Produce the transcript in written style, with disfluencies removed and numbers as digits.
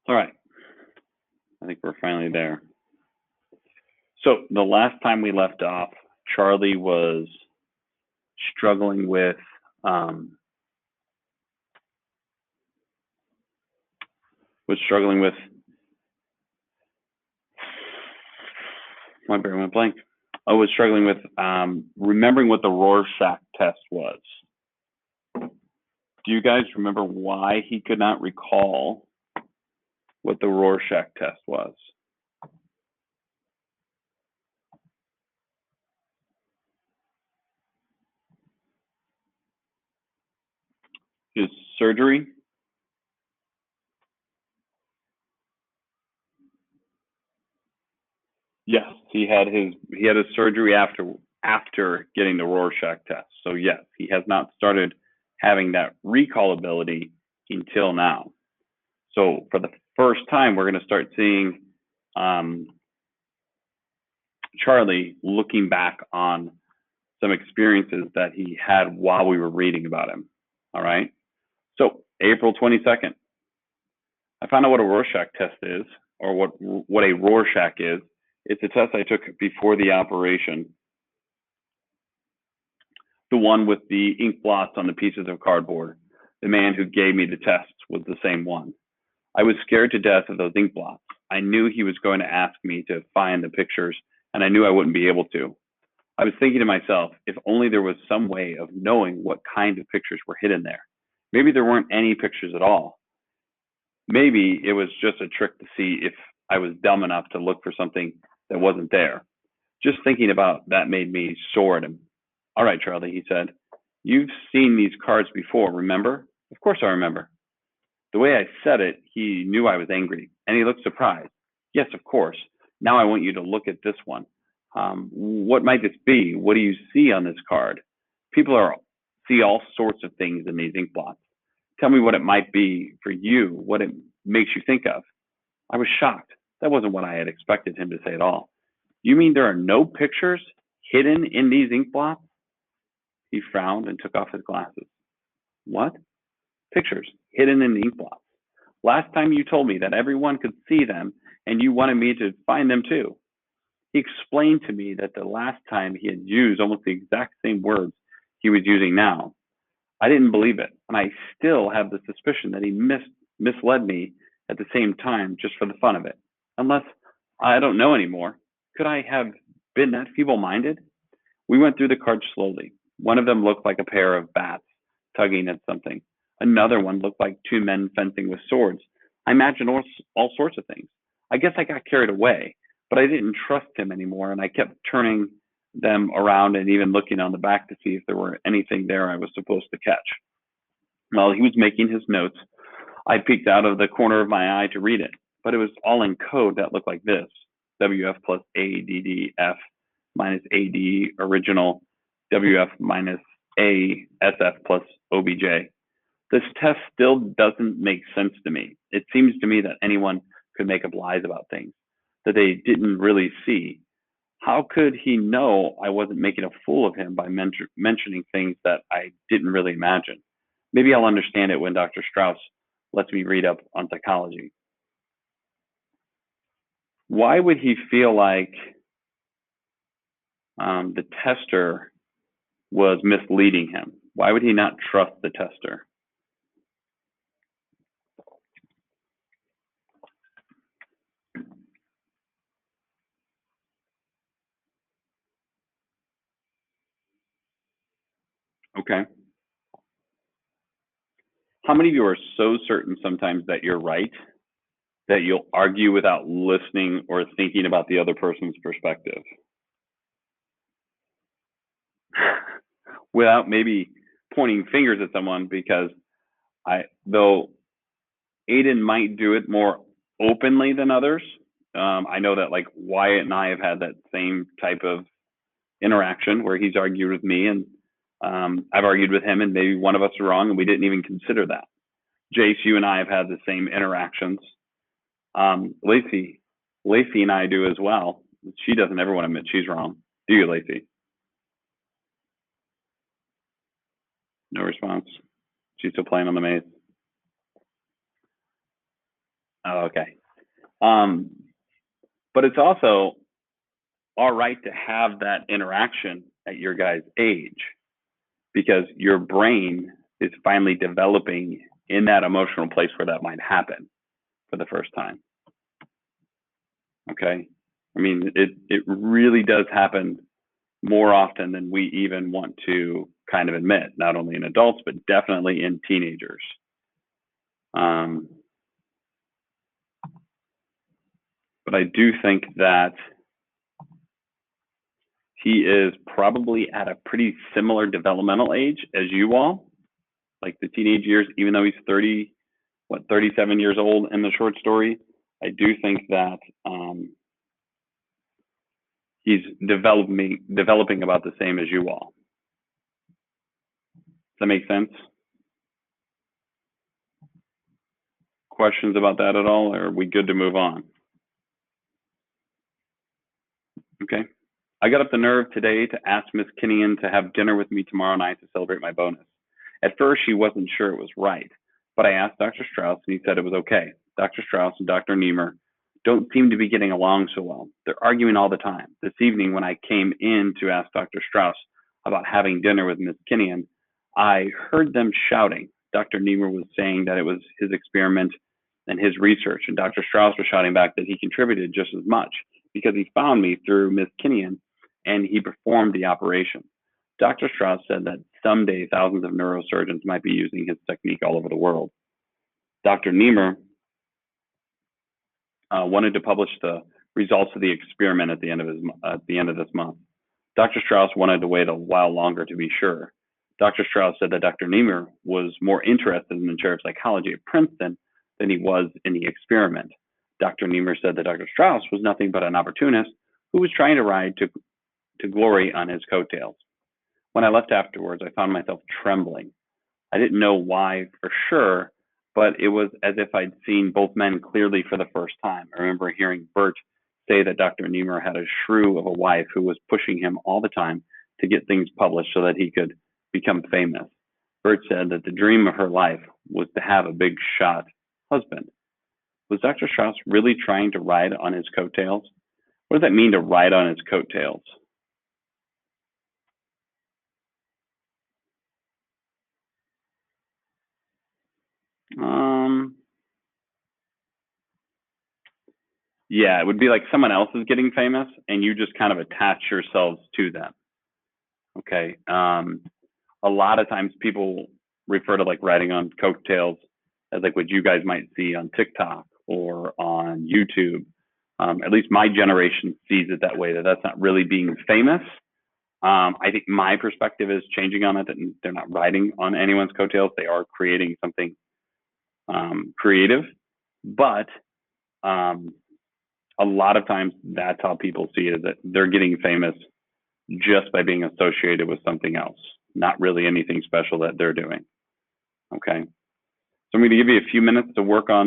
All right. I think we're finally there. So the last time we left off, Charlie struggling with um, was struggling with my brain went blank. I was struggling with remembering what the Rorschach test was. Do you guys remember why he could not recall what the Rorschach test was? His surgery? Yes, he had his surgery after getting the Rorschach test. So yes, he has not started having that recall ability until now. So for the first time, we're going to start seeing um, Charlie looking back on some experiences that he had while we were reading about him. All right. So April 22nd, I found out what a Rorschach test is, or what a Rorschach is. It's a test I took before the operation. The one with the ink blots on the pieces of cardboard. The man who gave me the test was the same one. I was scared to death of those ink blots. I knew he was going to ask me to find the pictures, and I knew I wouldn't be able to. I was thinking to myself, if only there was some way of knowing what kind of pictures were hidden there. Maybe there weren't any pictures at all. Maybe it was just a trick to see if I was dumb enough to look for something that wasn't there. Just thinking about that made me sore at him. All right, Charlie, he said. You've seen these cards before, remember? Of course I remember. The way I said it, he knew I was angry, and he looked surprised. Yes, of course. Now I want you to look at this one. What might this be? What do you see on this card? People see all sorts of things in these ink blots. Tell me what it might be for you, what it makes you think of. I was shocked. That wasn't what I had expected him to say at all. You mean there are no pictures hidden in these ink blots? He frowned and took off his glasses. What? Pictures hidden in the ink blots. Last time you told me that everyone could see them and you wanted me to find them too. He explained to me that the last time he had used almost the exact same words he was using now. I didn't believe it, and I still have the suspicion that he misled me at the same time just for the fun of it. Unless I don't know anymore. Could I have been that feeble minded? We went through the cards slowly. One of them looked like a pair of bats tugging at something. Another one looked like two men fencing with swords. I imagined all sorts of things. I guess I got carried away, but I didn't trust him anymore, and I kept turning them around and even looking on the back to see if there were anything there I was supposed to catch. While he was making his notes, I peeked out of the corner of my eye to read it, but it was all in code that looked like this: WF plus ADDF minus AD original WF minus ASF plus OBJ. This test still doesn't make sense to me. It seems to me that anyone could make up lies about things that they didn't really see. How could he know I wasn't making a fool of him by mentioning things that I didn't really imagine? Maybe I'll understand it when Dr. Strauss lets me read up on psychology. Why would he feel like the tester was misleading him? Why would he not trust the tester? Okay. How many of you are so certain sometimes that you're right that you'll argue without listening or thinking about the other person's perspective? Without maybe pointing fingers at someone, because though Aiden might do it more openly than others. I know that like Wyatt and I have had that same type of interaction where he's argued with me and I've argued with him, and maybe one of us are wrong and we didn't even consider that. Jace, you and I have had the same interactions. Lacey and I do as well. She doesn't ever want to admit she's wrong. Do you, Lacey? No response. She's still playing on the maze. Oh, okay. Um, but it's also all right to have that interaction at your guys' age because your brain is finally developing in that emotional place where that might happen for the first time. Okay. I mean, it really does happen more often than we even want to kind of admit, not only in adults, but definitely in teenagers. Um, but I do think that he is probably at a pretty similar developmental age as you all, like the teenage years, even though he's 37 years old in the short story. I do think that he's developing about the same as you all. Does that make sense? Questions about that at all, or are we good to move on? Okay. I got up the nerve today to ask Miss Kinnian to have dinner with me tomorrow night to celebrate my bonus. At first, she wasn't sure it was right, but I asked Dr. Strauss and he said it was okay. Dr. Strauss and Dr. Niemer don't seem to be getting along so well. They're arguing all the time. This evening, when I came in to ask Dr. Strauss about having dinner with Miss Kinnian, I heard them shouting. Dr. Niemer was saying that it was his experiment and his research, and Dr. Strauss was shouting back that he contributed just as much because he found me through Miss Kinnian and he performed the operation. Dr. Strauss said that someday thousands of neurosurgeons might be using his technique all over the world. Dr. Niemer wanted to publish the results of the experiment at the end of this month. Dr. Strauss wanted to wait a while longer to be sure. Dr. Strauss said that Dr. Niemer was more interested in the chair of psychology at Princeton than he was in the experiment. Dr. Niemer said that Dr. Strauss was nothing but an opportunist who was trying to ride to glory on his coattails. When I left afterwards, I found myself trembling. I didn't know why for sure, but it was as if I'd seen both men clearly for the first time. I remember hearing Bert say that Dr. Niemer had a shrew of a wife who was pushing him all the time to get things published so that he could become famous. Bert said that the dream of her life was to have a big shot husband. Was Dr. Strauss really trying to ride on his coattails? What does that mean to ride on his coattails? Um, yeah, it would be like someone else is getting famous and you just kind of attach yourselves to them. Okay. A lot of times people refer to like riding on coattails as like what you guys might see on TikTok or on YouTube. At least my generation sees it that way, that that's not really being famous. I think my perspective is changing on it, that they're not riding on anyone's coattails. They are creating something creative, but um, a lot of times that's how people see it, is that they're getting famous just by being associated with something else, not really anything special that they're doing. Okay. So I'm going to give you a few minutes to work on